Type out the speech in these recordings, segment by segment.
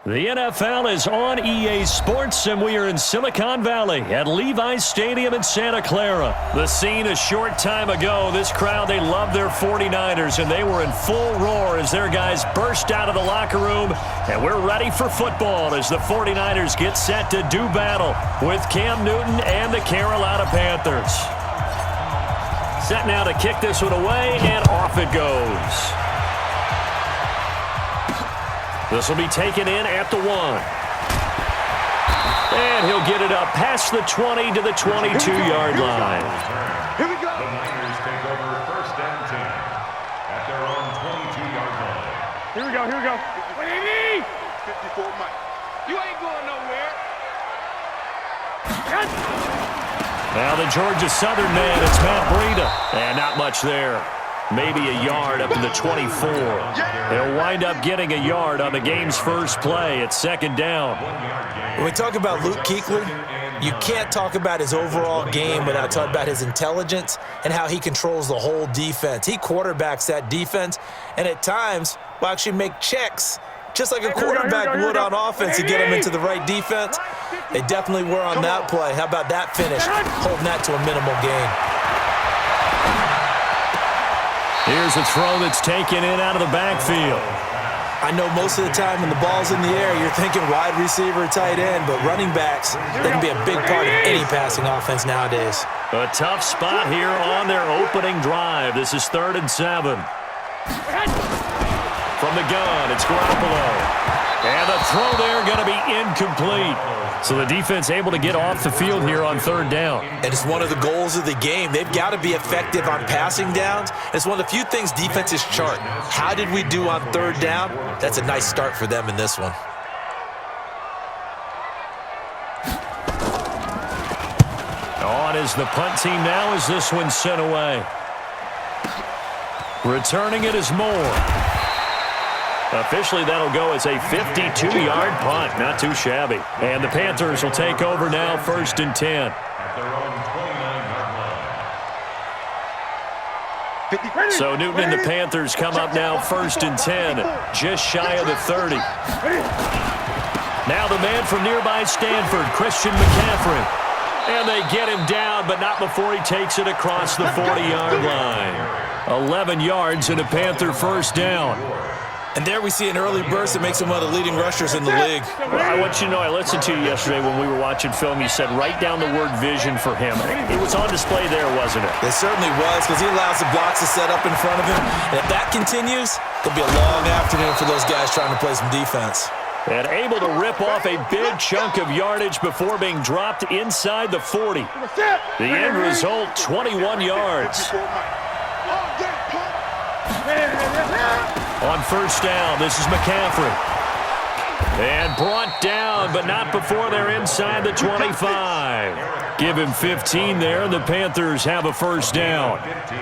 The NFL is on EA Sports, and we are in Silicon Valley at Levi's Stadium in Santa Clara. The scene a short time ago. This crowd, they love their 49ers, and they were in full roar as their guys burst out of the locker room. And we're ready for football as the 49ers get set to do battle with Cam Newton and the Carolina Panthers. Set now to kick this one away, and off it goes. This will be taken in at the 1. And he'll get it up past the 20 to the 22-yard line. Here we go. The Niners take over first and 10 at their own 22-yard line. Here we go. Wait, 54 Mike. you ain't going nowhere. Now the Georgia Southern man, it's Matt Breida. And not much there. Maybe a yard up to the 24. They'll wind up getting a yard on the game's first play. It's second down. When we talk about Luke Kuechly, you can't talk about his overall game without talking about his intelligence and how he controls the whole defense. He quarterbacks that defense, and at times will actually make checks, just like a quarterback would on offense to get him into the right defense. They definitely were on that play. How about that finish, holding that to a minimal gain. Here's a throw that's taken in out of the backfield. I know most of the time when the ball's in the air, you're thinking wide receiver, tight end, but running backs, they can be a big part of any passing offense nowadays. A tough spot here on their opening drive. This is 3rd and 7. From the gun, it's Garoppolo. And the throw there going to be incomplete. So the defense able to get off the field here on 3rd down. And it's one of the goals of the game. They've got to be effective on passing downs. It's one of the few things defenses chart. How did we do on 3rd down? That's a nice start for them in this one. On is the punt team now as this one's sent away. Returning it is Moore. Officially, that'll go as a 52-yard punt. Not too shabby. And the Panthers will take over now, 1st and 10. At their own 29-yard line. So Newton and the Panthers come up now, 1st and 10, just shy of the 30. Now the man from nearby Stanford, Christian McCaffrey. And they get him down, but not before he takes it across the 40-yard line. 11 yards and a Panther first down. And there we see an early burst that makes him one of the leading rushers in the league. Well, I want you to know, I listened to you yesterday when we were watching film. You said write down the word vision for him. It was on display there, wasn't it? It certainly was, because he allows the blocks to set up in front of him. And if that continues, it'll be a long afternoon for those guys trying to play some defense. And able to rip off a big chunk of yardage before being dropped inside the 40. The end result, 21 yards. On 1st down, this is McCaffrey. And brought down, but not before they're inside the 25. Give him 15 there, and the Panthers have a 1st down.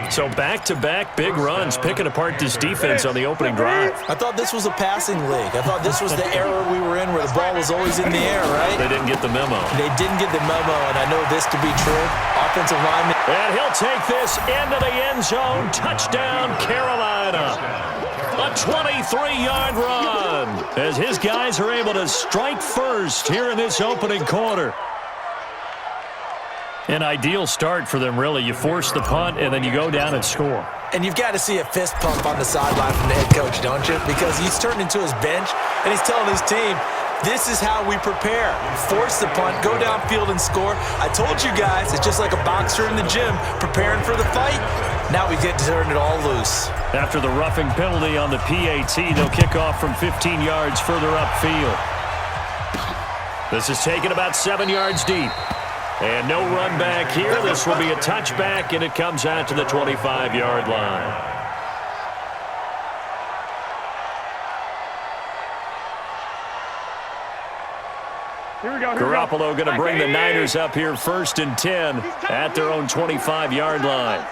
So back-to-back big runs, picking apart this defense on the opening drive. I thought this was a passing league. I thought this was the era we were in where the ball was always in the air, right? They didn't get the memo. They didn't get the memo, and I know this to be true. Offensive lineman. And he'll take this into the end zone. Touchdown, Carolina. A 23-yard run as his guys are able to strike first here in this opening quarter. An ideal start for them, really. You force the punt, and then you go down and score. And you've got to see a fist pump on the sideline from the head coach, don't you? Because he's turned into his bench, and he's telling his team, this is how we prepare. Force the punt, go downfield and score. I told you guys, it's just like a boxer in the gym preparing for the fight. Now we get to turn it all loose. After the roughing penalty on the PAT, they'll kick off from 15 yards further upfield. This is taken about 7 yards deep. And no run back here. This will be a touchback, and it comes out to the 25-yard line. Garoppolo going to bring the Niners up here 1st and 10 at their own 25-yard line.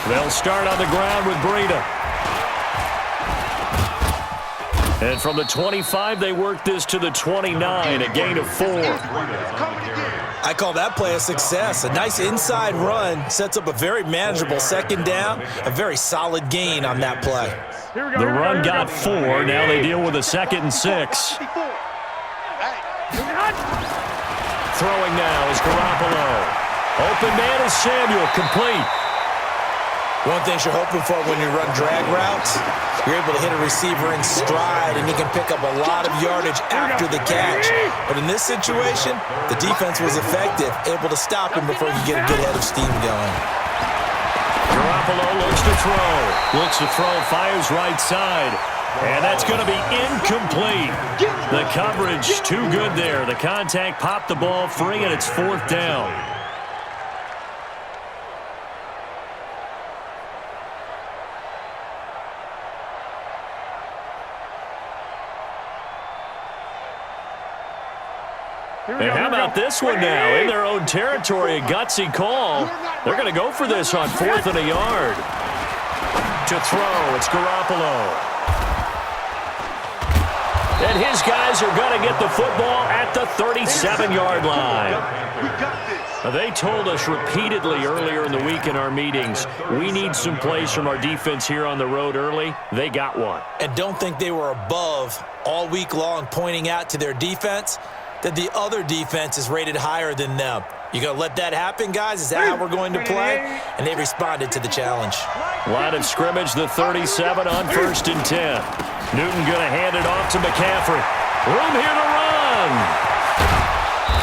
They'll start on the ground with Breida. And from the 25, they work this to the 29, a gain of 4. I call that play a success. A nice inside run sets up a very manageable second down, a very solid gain on that play. The run got 4. Now they deal with a 2nd and 6. Throwing now is Garoppolo. Open man is Samuel, complete. One thing you're hoping for when you run drag routes, you're able to hit a receiver in stride, and you can pick up a lot of yardage after the catch. But in this situation, the defense was effective, able to stop him before you get a good head of steam going. Garoppolo looks to throw, fires right side. And that's going to be incomplete. The coverage too good there. The contact popped the ball free, and it's 4th down. And how about this one now? In their own territory, a gutsy call. They're going to go for this on 4th and a yard. To throw, it's Garoppolo. And his guys are going to get the football at the 37-yard line. They told us repeatedly earlier in the week in our meetings, we need some plays from our defense here on the road early. They got one. And don't think they were above all week long pointing out to their defense that the other defense is rated higher than them. You going to let that happen, guys? Is that how we're going to play? And they responded to the challenge. Line of scrimmage, the 37 on 1st and 10. Newton going to hand it off to McCaffrey. Room here to run.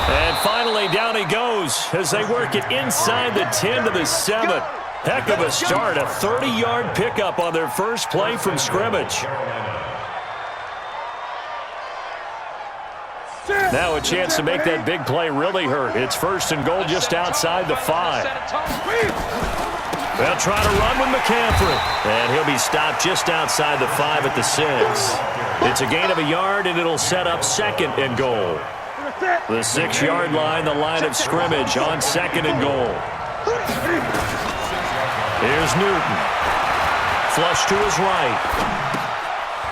And finally, down he goes as they work it inside the 10 to the 7. Heck of a start, a 30-yard pickup on their first play from scrimmage. Now a chance to make that big play really hurt. It's 1st and goal just outside the 5. They'll try to run with McCaffrey. And he'll be stopped just outside the 5 at the 6. It's a gain of a yard, and it'll set up 2nd and goal. The 6-yard line, the line of scrimmage on 2nd and goal. Here's Newton. Flush to his right.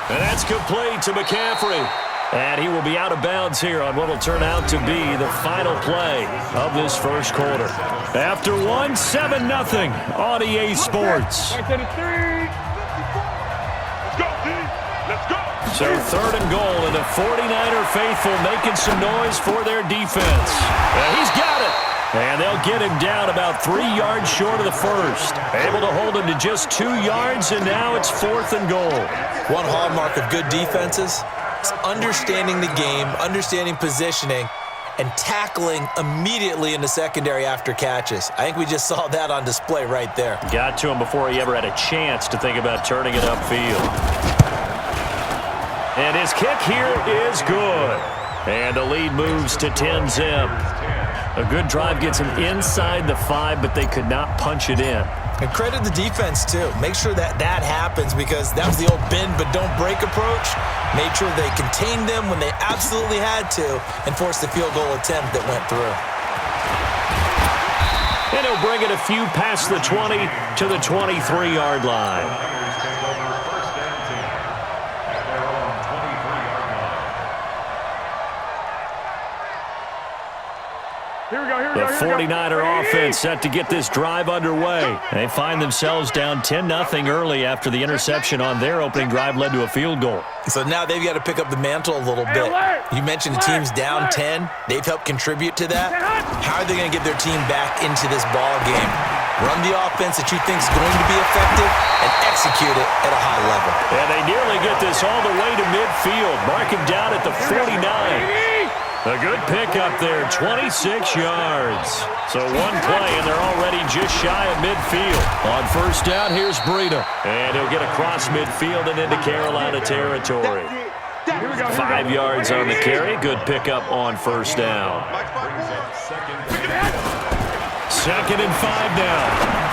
And that's complete to McCaffrey. And he will be out of bounds here on what will turn out to be the final play of this first quarter. After 1, 7-0 on EA Sports. So 3rd and goal, and the 49er faithful making some noise for their defense. And he's got it. And they'll get him down about 3 yards short of the first. Able to hold him to just 2 yards, and now it's 4th and goal. One hallmark of good defenses is understanding the game, understanding positioning, and tackling immediately in the secondary after catches. I think we just saw that on display right there. Got to him before he ever had a chance to think about turning it upfield. And his kick here is good. And the lead moves to 10-zip. A good drive gets him inside the 5, but they could not punch it in. And credit the defense, too. Make sure that that happens, because that was the old bend but don't break approach. Made sure they contained them when they absolutely had to and forced the field goal attempt that went through. And he'll bring it a few past the 20 to the 23-yard line. The 49er offense set to get this drive underway. They find themselves down 10-0 early after the interception on their opening drive led to a field goal. So now they've got to pick up the mantle a little bit. You mentioned the team's down 10. They've helped contribute to that. How are they going to get their team back into this ball game? Run the offense that you think is going to be effective and execute it at a high level. And they nearly get this all the way to midfield. Mark him down at the 49. A good pickup there, 26 yards. So one play, and they're already just shy of midfield. On first down, here's Breida. And he'll get across midfield and into Carolina territory. 5 yards on the carry. Good pickup on first down. 2nd and 5 now.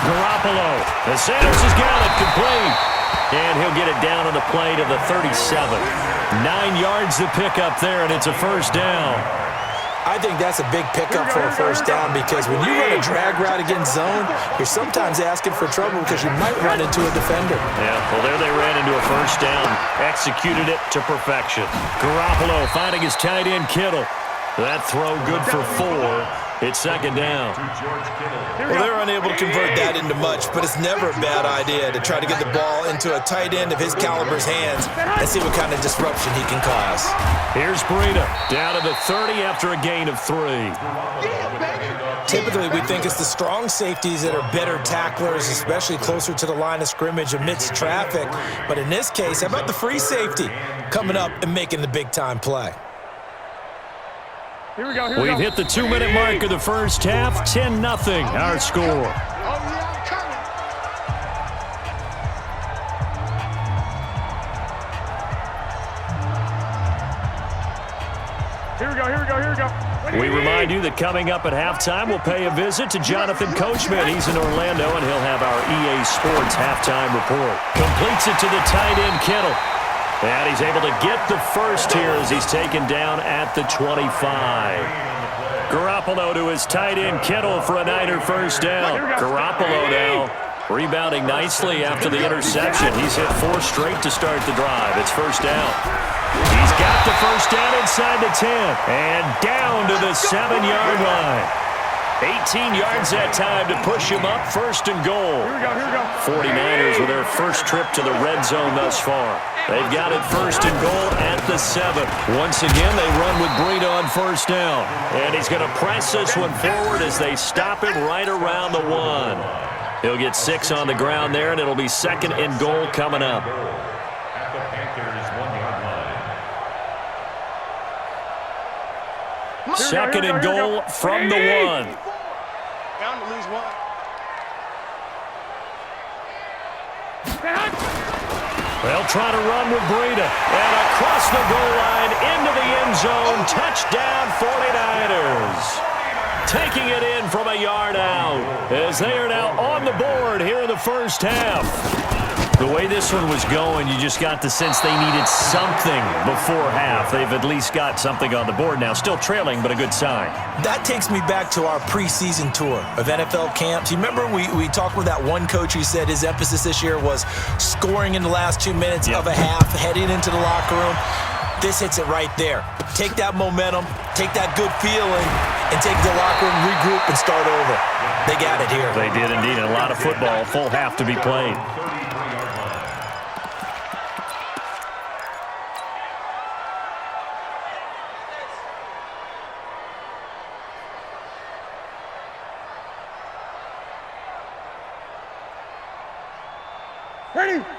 Garoppolo. The Sanders has got it complete. And he'll get it down on the play to the 37. 9 yards to pick up there, and it's a first down. I think that's a big pickup for a first down, because when you run a drag route against zone, you're sometimes asking for trouble because you might run into a defender. Yeah, well, there they ran into a first down. Executed it to perfection. Garoppolo finding his tight end, Kittle. That throw good for 4. It's second down. Well, they're unable to convert that into much, but it's never a bad idea to try to get the ball into a tight end of his caliber's hands and see what kind of disruption he can cause. Here's Breida, down to the 30 after a gain of 3. Typically, we think it's the strong safeties that are better tacklers, especially closer to the line of scrimmage amidst traffic. But in this case, how about the free safety coming up and making the big-time play? Here we go, here we go. We've hit the 2-minute mark of the first half. 10-0 our score. Oh, yeah, I'm coming. Here we go, here we go, here we go. We remind you that coming up at halftime, we'll pay a visit to Jonathan Coachman. He's in Orlando, and he'll have our EA Sports halftime report. Completes it to the tight end, Kittle. And he's able to get the first here as he's taken down at the 25. Garoppolo to his tight end, Kittle, for a Niner first down. Garoppolo now rebounding nicely after the interception. He's hit 4 straight to start the drive. It's first down. He's got the first down inside the 10 and down to the 7-yard line. 18 yards that time to push him up, first and goal. Here we go, here we go. 49ers with their first trip to the red zone thus far. They've got it first and goal at the 7. Once again, they run with Breida on first down. And he's going to press this one forward as they stop him right around the 1. He'll get 6 on the ground there, and it'll be second and goal coming up. At the Panthers' 1-yard line. Second and goal from the 1. Down to lose 1. They'll try to run with Breida. And across the goal line into the end zone. Touchdown 49ers. Taking it in from a yard out as they are now on the board here in the first half. The way this one was going, you just got the sense they needed something before half. They've at least got something on the board now. Still trailing, but a good sign. That takes me back to our preseason tour of NFL camps. You remember we talked with that one coach who said his emphasis this year was scoring in the last 2 minutes of a half, heading into the locker room. This hits it right there. Take that momentum, take that good feeling, and take the locker room, regroup, and start over. They got it here. They did indeed, and a lot of football, full half to be played.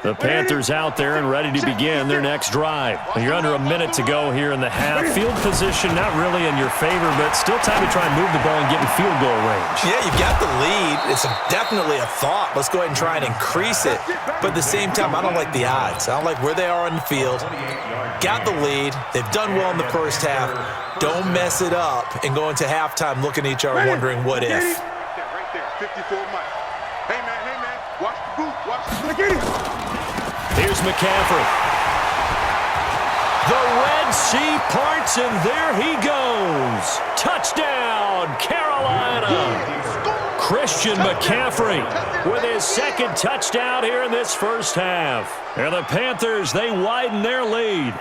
The Panthers out there and ready to begin their next drive. You're under a minute to go here in the half. Field position not really in your favor, but still time to try and move the ball and get in field goal range. Yeah, you've got the lead. It's definitely a thought. Let's go ahead and try and increase it. But at the same time, I don't like the odds. I don't like where they are on the field. Got the lead. They've done well in the first half. Don't mess it up and go into halftime looking at each other wondering what if. Right there, 54 miles. Hey, man, watch the boot, watch the boot. Here's McCaffrey. The Red Sea parts, and there he goes. Touchdown, Carolina. Christian McCaffrey with his second touchdown here in this first half. And the Panthers, they widen their lead.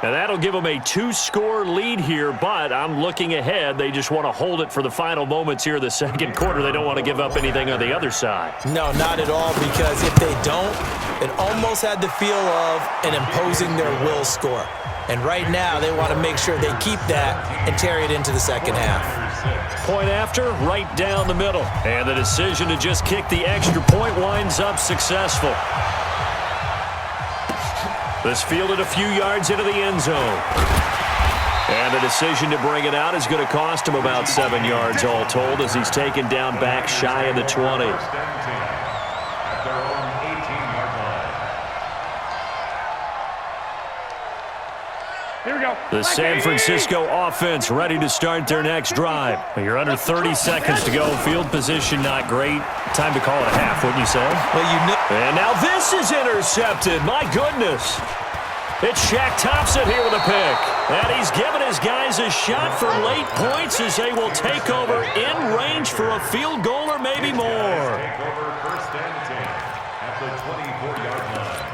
And that'll give them a 2-score lead here, but I'm looking ahead. They just want to hold it for the final moments here in the second quarter. They don't want to give up anything on the other side. No, not at all, because if they don't, it almost had the feel of an imposing their will score. And right now, they want to make sure they keep that and carry it into the second half. Point after, right down the middle. And the decision to just kick the extra point winds up successful. This fielded a few yards into the end zone. And the decision to bring it out is going to cost him about 7 yards all told as he's taken down back shy of the 20. At their own 18-yard line. Here we go. The San Francisco offense ready to start their next drive. You're under 30 seconds to go. Field position not great. Time to call it a half, wouldn't you say? Well, you know. And now this is intercepted. My goodness. It's Shaq Thompson here with a pick. And he's given his guys a shot for late points as they will take over in range for a field goal or maybe more. Take over first and 10 at the 24-yard line.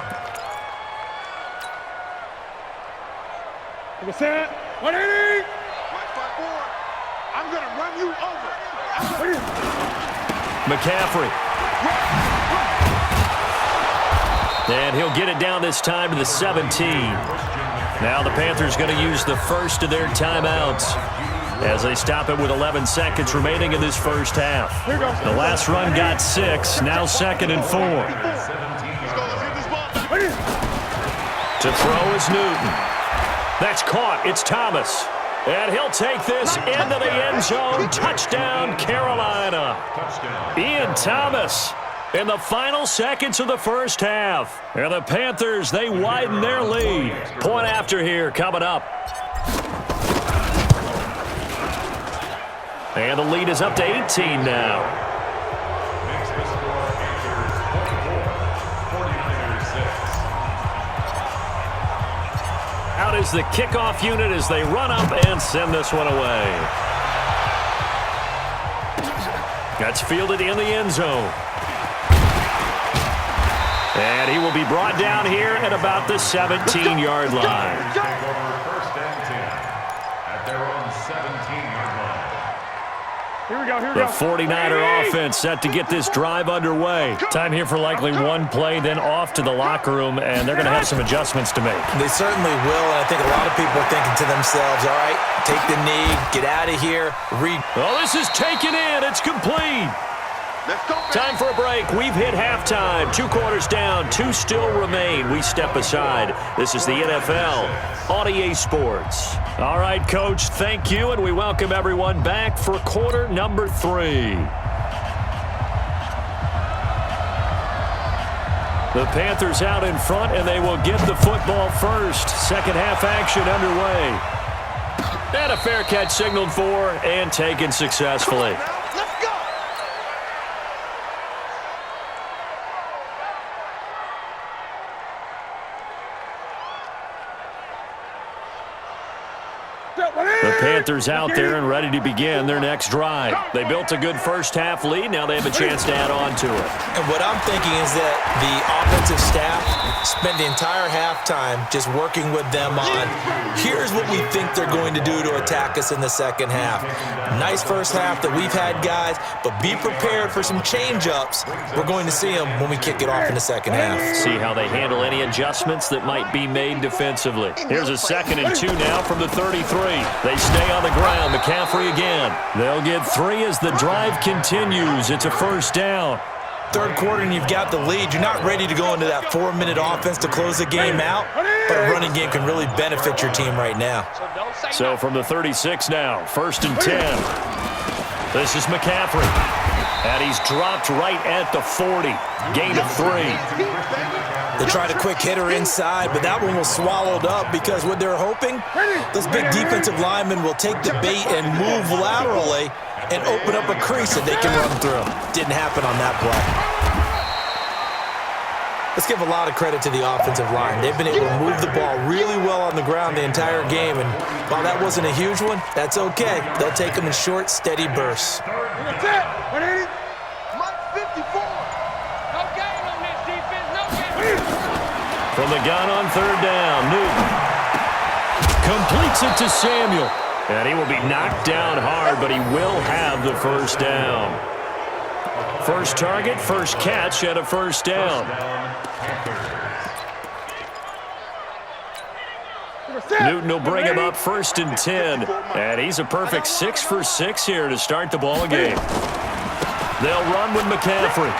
Set. 180. I'm going to run you over. McCaffrey. And he'll get it down this time to the 17. Now the Panthers going to use the first of their timeouts as they stop it with 11 seconds remaining in this first half. The last run got 6, now 2nd and 4. To throw is Newton. That's caught. It's Thomas. And he'll take this into the end zone. Touchdown, Carolina. Ian Thomas in the final seconds of the first half. And the Panthers, they widen their lead. Point after here coming up. And the lead is up to 18 now. Makes the score Panthers 24, 49ers 6. Out is the kickoff unit as they run up and send this one away. That's fielded in the end zone. And he will be brought down here at about the 17-yard line. Take over first and 10 at their own 17-yard line. Here we go, here we The go. 49er offense set to get this drive underway. Time here for likely one play, then off to the locker room, and they're going to have some adjustments to make. They certainly will, and I think a lot of people are thinking to themselves, all right, take the knee, get out of here, read. Well, this is taken in. It's complete. Let's go, man. Time for a break. We've hit halftime. 2 quarters down. 2 still remain. We step aside. This is the NFL on EA Sports. All right, Coach, thank you, and we welcome everyone back for quarter number 3. The Panthers out in front, and they will get the football first. Second half action underway. And a fair catch signaled for and taken successfully. Let's go. The Panthers out there and ready to begin their next drive. They built a good first half lead. Now they have a chance to add on to it. And what I'm thinking is that the offensive staff spent the entire halftime just working with them on, here's what we think they're going to do to attack us in the second half. Nice first half that we've had, guys, but be prepared for some change-ups. We're going to see them when we kick it off in the second half. See how they handle any adjustments that might be made defensively. Here's a 2nd and 2 now from the 33. They stay on the ground. McCaffrey again. They'll get 3 as the drive continues. It's a first down. Third quarter and you've got the lead. You're not ready to go into that 4-minute offense to close the game out, but a running game can really benefit your team right now. So from the 36 now, 1st and 10. This is McCaffrey. And he's dropped right at the 40. Gain of 3. They tried a quick hitter inside, but that one was swallowed up because what they're hoping, those big defensive linemen will take the bait and move laterally and open up a crease that they can run through. Didn't happen on that play. Let's give a lot of credit to the offensive line. They've been able to move the ball really well on the ground the entire game, and while that wasn't a huge one, that's okay. They'll take them in short, steady bursts. That's it. 180. Mike 54. No game on this defense. No game. From the gun on 3rd down, Newton completes it to Samuel. And he will be knocked down hard, but he will have the first down. First target, first catch, and a first down. Newton will bring him up 1st and 10. And he's a perfect 6 for 6 here to start the ball game. They'll run with McCaffrey.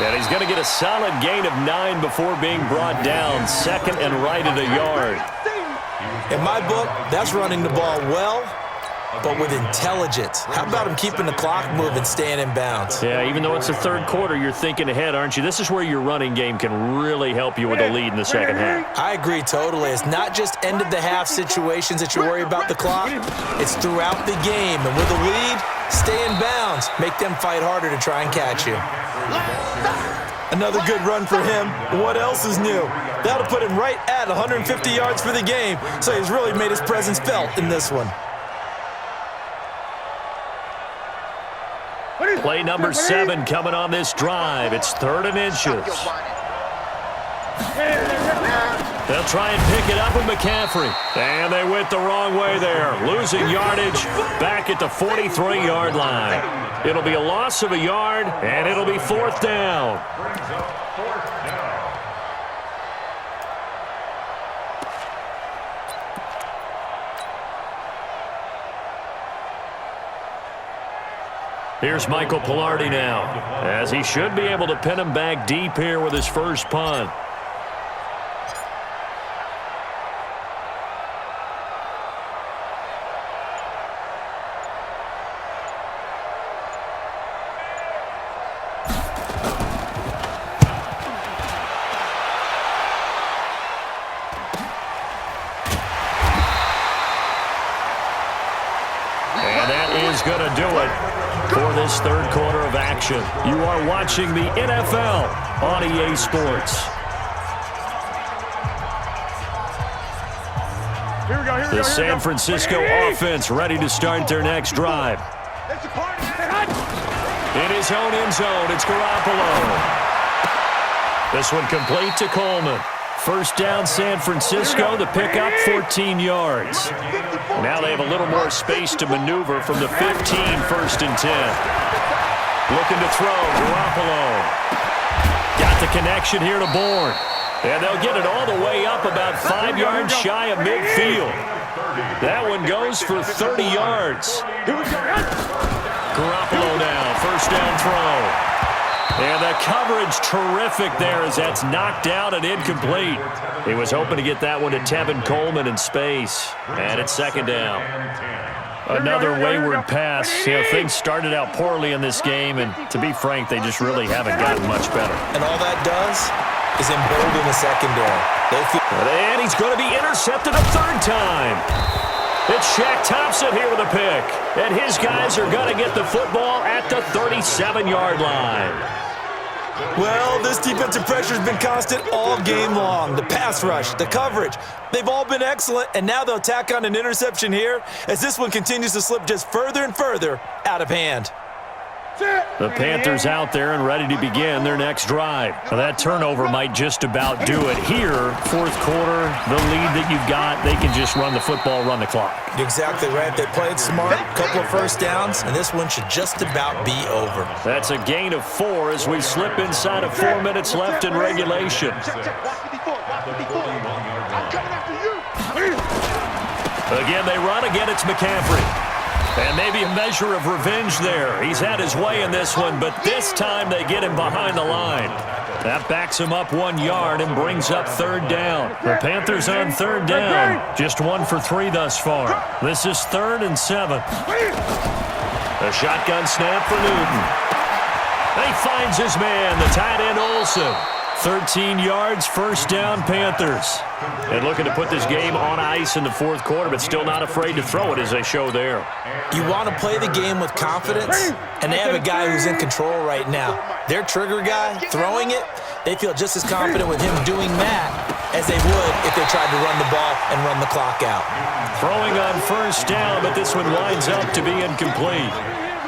And he's going to get a solid gain of 9 before being brought down. 2nd and right at a yard. In my book, that's running the ball well, but with intelligence. How about him keeping the clock moving, staying in bounds? Yeah, even though it's the 3rd quarter, you're thinking ahead, aren't you? This is where your running game can really help you with a lead in the second half. I agree totally. It's not just end-of-the-half situations that you worry about the clock. It's throughout the game. And with a lead, stay in bounds. Make them fight harder to try and catch you. Another good run for him. What else is new? That'll put him right at 150 yards for the game. So he's really made his presence felt in this one. Play number 7 coming on this drive. It's 3rd and inches. They'll try and pick it up with McCaffrey. And they went the wrong way there. Losing yardage back at the 43-yard line. It'll be a loss of a yard, and it'll be 4th down. Brings up 4th down. Here's Michael Pilardi now, as he should be able to pin him back deep here with his first punt. And that is going to do it for this third quarter of action. You are watching the NFL on EA Sports. The San Francisco offense ready to start their next drive. In his own end zone, it's Garoppolo. This one complete to Coleman. First down, San Francisco, the pickup, 14 yards. Now they have a little more space to maneuver from the 15, 1st and 10. Looking to throw, Garoppolo. Got the connection here to Bourne. And they'll get it all the way up about 5 yards shy of midfield. That one goes for 30 yards. Garoppolo now, first down throw. And the coverage terrific there as that's knocked out and incomplete. He was hoping to get that one to Tevin Coleman in space. And it's 2nd down. Another wayward pass. You know, things started out poorly in this game, and to be frank, they just really haven't gotten much better. And all that does is embolden the secondary. And he's going to be intercepted a 3rd time. It's Shaq Thompson here with a pick. And his guys are going to get the football at the 37-yard line. Well, this defensive pressure has been constant all game long. The pass rush, the coverage, they've all been excellent, and now they'll tack on an interception here as this one continues to slip just further and further out of hand. The Panthers out there and ready to begin their next drive. Now, that turnover might just about do it here. 4th quarter, the lead that you've got, they can just run the football, run the clock. Exactly right. They played smart, couple of first downs, and this one should just about be over. That's a gain of 4 as we slip inside of 4 minutes left in regulation. Again, they run. Again, it's McCaffrey. And maybe a measure of revenge there. He's had his way in this one, but this time they get him behind the line. That backs him up 1 yard and brings up 3rd down. The Panthers on 3rd down. Just 1 for 3 thus far. This is 3rd and 7. A shotgun snap for Newton. He finds his man, the tight end Olsen. 13 yards, first down, Panthers. And looking to put this game on ice in the 4th quarter, but still not afraid to throw it as they show there. You want to play the game with confidence, and they have a guy who's in control right now. Their trigger guy, throwing it, they feel just as confident with him doing that as they would if they tried to run the ball and run the clock out. Throwing on first down, but this one winds up to be incomplete.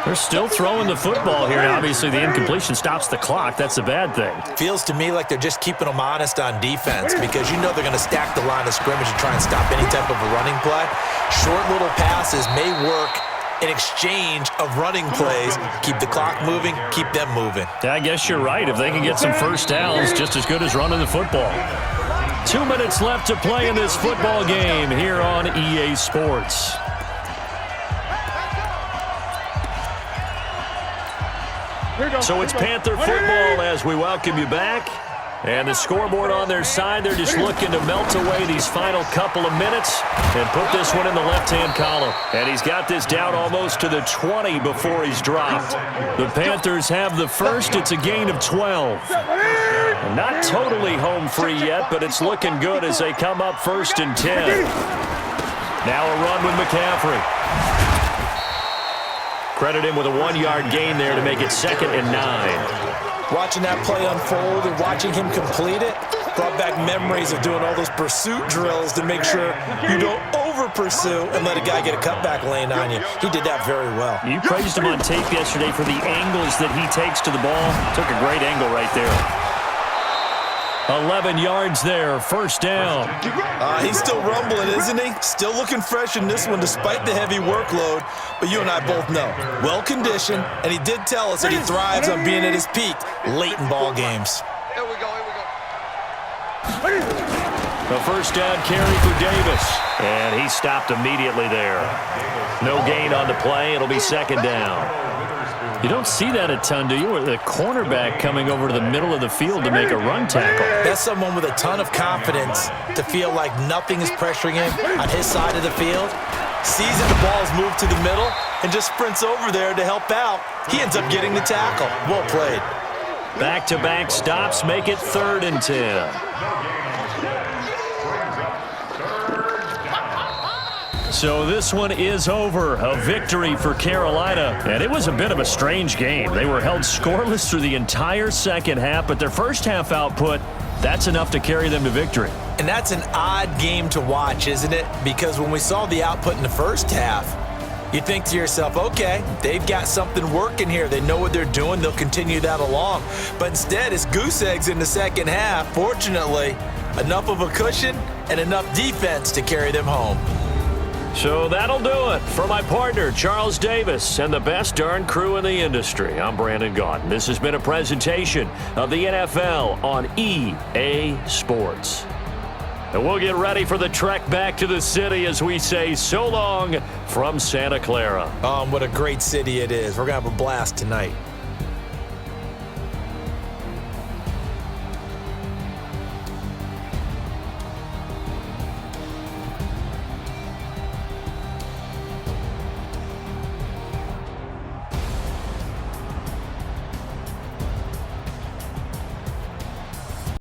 They're still throwing the football here. Obviously, the incompletion stops the clock. That's a bad thing. Feels to me like they're just keeping them honest on defense because you know they're going to stack the line of scrimmage and try and stop any type of a running play. Short little passes may work in exchange of running plays. Keep the clock moving, keep them moving. Yeah, I guess you're right. If they can get some first downs, just as good as running the football. 2 minutes left to play in this football game here on EA Sports. So it's Panther football as we welcome you back. And the scoreboard on their side, they're just looking to melt away these final couple of minutes and put this one in the left-hand column. And he's got this down almost to the 20 before he's dropped. The Panthers have the first. It's a gain of 12. Not totally home free yet, but it's looking good as they come up 1st and 10. Now a run with McCaffrey. Credit him with a 1-yard gain there to make it 2nd and 9. Watching that play unfold and watching him complete it brought back memories of doing all those pursuit drills to make sure you don't over-pursue and let a guy get a cutback lane on you. He did that very well. You praised him on tape yesterday for the angles that he takes to the ball. Took a great angle right there. 11 yards there, first down. He's still rumbling, isn't he? Still looking fresh in this one despite the heavy workload. But you and I both know, well-conditioned, and he did tell us that he thrives on being at his peak late in ball games. Here we go. The first down carry for Davis. And he stopped immediately there. No gain on the play. It'll be second down. You don't see that a ton, do you? Or the cornerback coming over to the middle of the field to make a run tackle. That's someone with a ton of confidence to feel like nothing is pressuring him on his side of the field. Sees that the ball is moved to the middle and just sprints over there to help out. He ends up getting the tackle. Well played. Back-to-back stops make it 3rd and 10. So this one is over. A victory for Carolina. And it was a bit of a strange game. They were held scoreless through the entire second half, but their first half output, that's enough to carry them to victory. And that's an odd game to watch, isn't it? Because when we saw the output in the first half, you think to yourself, okay, they've got something working here. They know what they're doing. They'll continue that along. But instead, it's goose eggs in the second half. Fortunately, enough of a cushion and enough defense to carry them home. So that'll do it. For my partner, Charles Davis, and the best darn crew in the industry, I'm Brandon Gaudin. This has been a presentation of the NFL on EA Sports. And we'll get ready for the trek back to the city as we say so long from Santa Clara. What a great city it is. We're going to have a blast tonight.